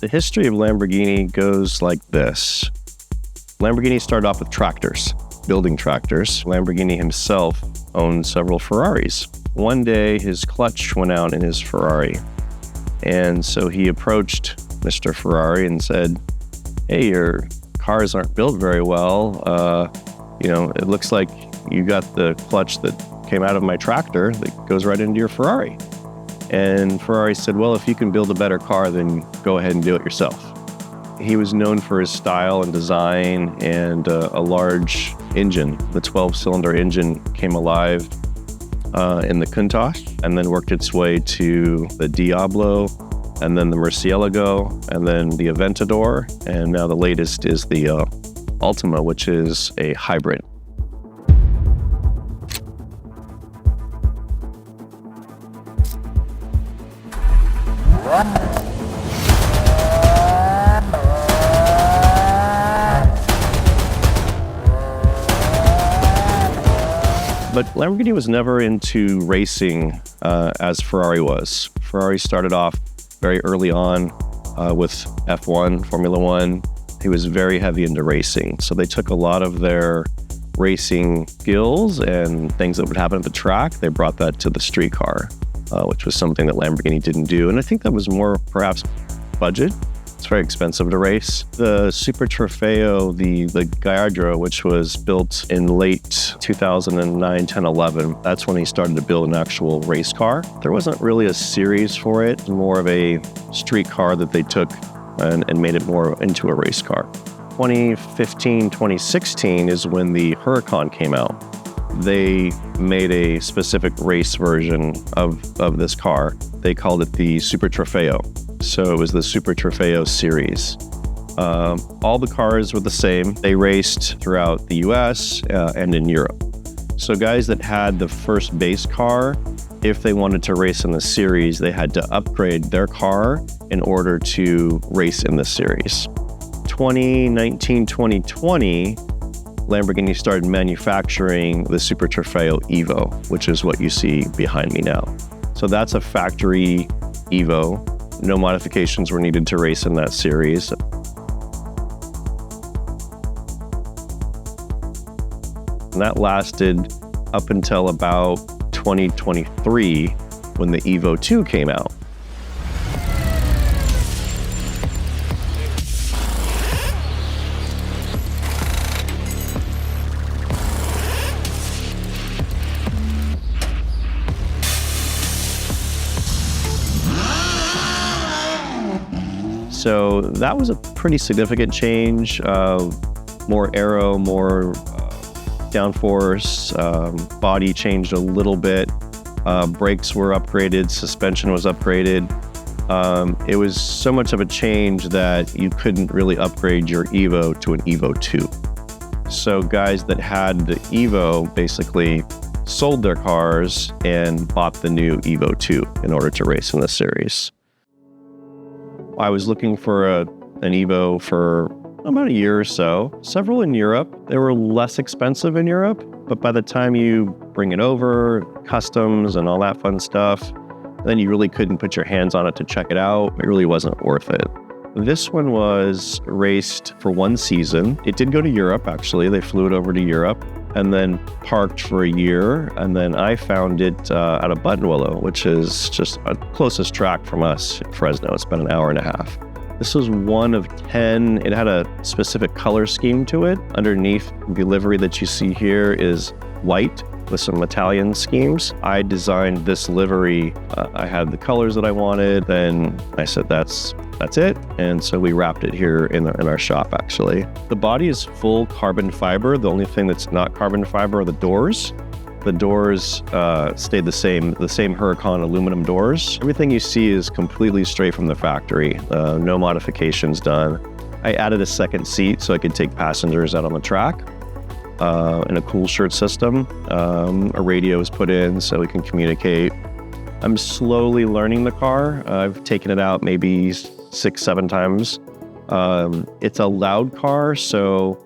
The history of Lamborghini goes like this. Lamborghini started off with tractors, building tractors. Lamborghini himself owned several Ferraris. One day, his clutch went out in his Ferrari. And so he approached Mr. Ferrari and said, "Hey, your cars aren't built very well. It looks like you got the clutch that came out of my tractor that goes right into your Ferrari." And Ferrari said, "Well, if you can build a better car, then go ahead and do it yourself." He was known for his style and design and a large engine. The 12-cylinder engine came alive in the Countach and then worked its way to the Diablo and then the Murcielago and then the Aventador. And now the latest is the Ultima, which is a hybrid. But Lamborghini was never into racing as Ferrari was. Ferrari started off very early on with F1, Formula One. He was very heavy into racing. So they took a lot of their racing skills and things that would happen at the track. They brought that to the street car, which was something that Lamborghini didn't do. And I think that was more perhaps budget. It's very expensive to race. The Super Trofeo, the Gallardo, which was built in late 2009, 10, 11, that's when he started to build an actual race car. There wasn't really a series for it, more of a street car that they took and made it more into a race car. 2015, 2016 is when the Huracan came out. They made a specific race version of this car. They called it the Super Trofeo. So it was the Super Trofeo series. All the cars were the same. They raced throughout the US and in Europe. So guys that had the first base car, if they wanted to race in the series, they had to upgrade their car in order to race in the series. 2019, 2020, Lamborghini started manufacturing the Super Trofeo EVO, which is what you see behind me now. So that's a factory EVO. No modifications were needed to race in that series. And that lasted up until about 2023 when the EVO 2 came out. So that was a pretty significant change. More aero, more downforce, body changed a little bit. Brakes were upgraded, suspension was upgraded. It was so much of a change that you couldn't really upgrade your EVO to an EVO 2. So guys that had the EVO basically sold their cars and bought the new EVO 2 in order to race in the series. I was looking for an EVO for about a year or so. Several in Europe. They were less expensive in Europe, but by the time you bring it over, customs and all that fun stuff, then you really couldn't put your hands on it to check it out. It really wasn't worth it. This one was raced for one season. It did go to Europe, actually. They flew it over to Europe and then parked for a year. And then I found it out of Buttonwillow, which is just a closest track from us in Fresno. It's about an hour and a half. This was one of 10. It had a specific color scheme to it. Underneath the livery that you see here is white with some Italian schemes. I designed this livery. I had the colors that I wanted. Then I said, that's it. And so we wrapped it here in our shop, actually. The body is full carbon fiber. The only thing that's not carbon fiber are the doors. The doors stayed the same Huracan aluminum doors. Everything you see is completely straight from the factory. No modifications done. I added a second seat so I could take passengers out on the track. And a cool shirt system. A radio was put in so we can communicate. I'm slowly learning the car. I've taken it out maybe 6-7 times. It's a loud car, so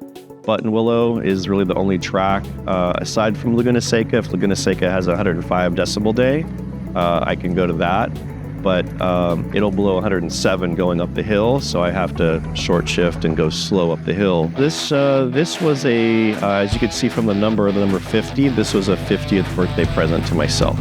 Buttonwillow is really the only track aside from Laguna Seca. If Laguna Seca has a 105 decibel day, I can go to that. but it'll blow 107 going up the hill, so I have to short shift and go slow up the hill. This was a, as you can see from the number 50, this was a 50th birthday present to myself.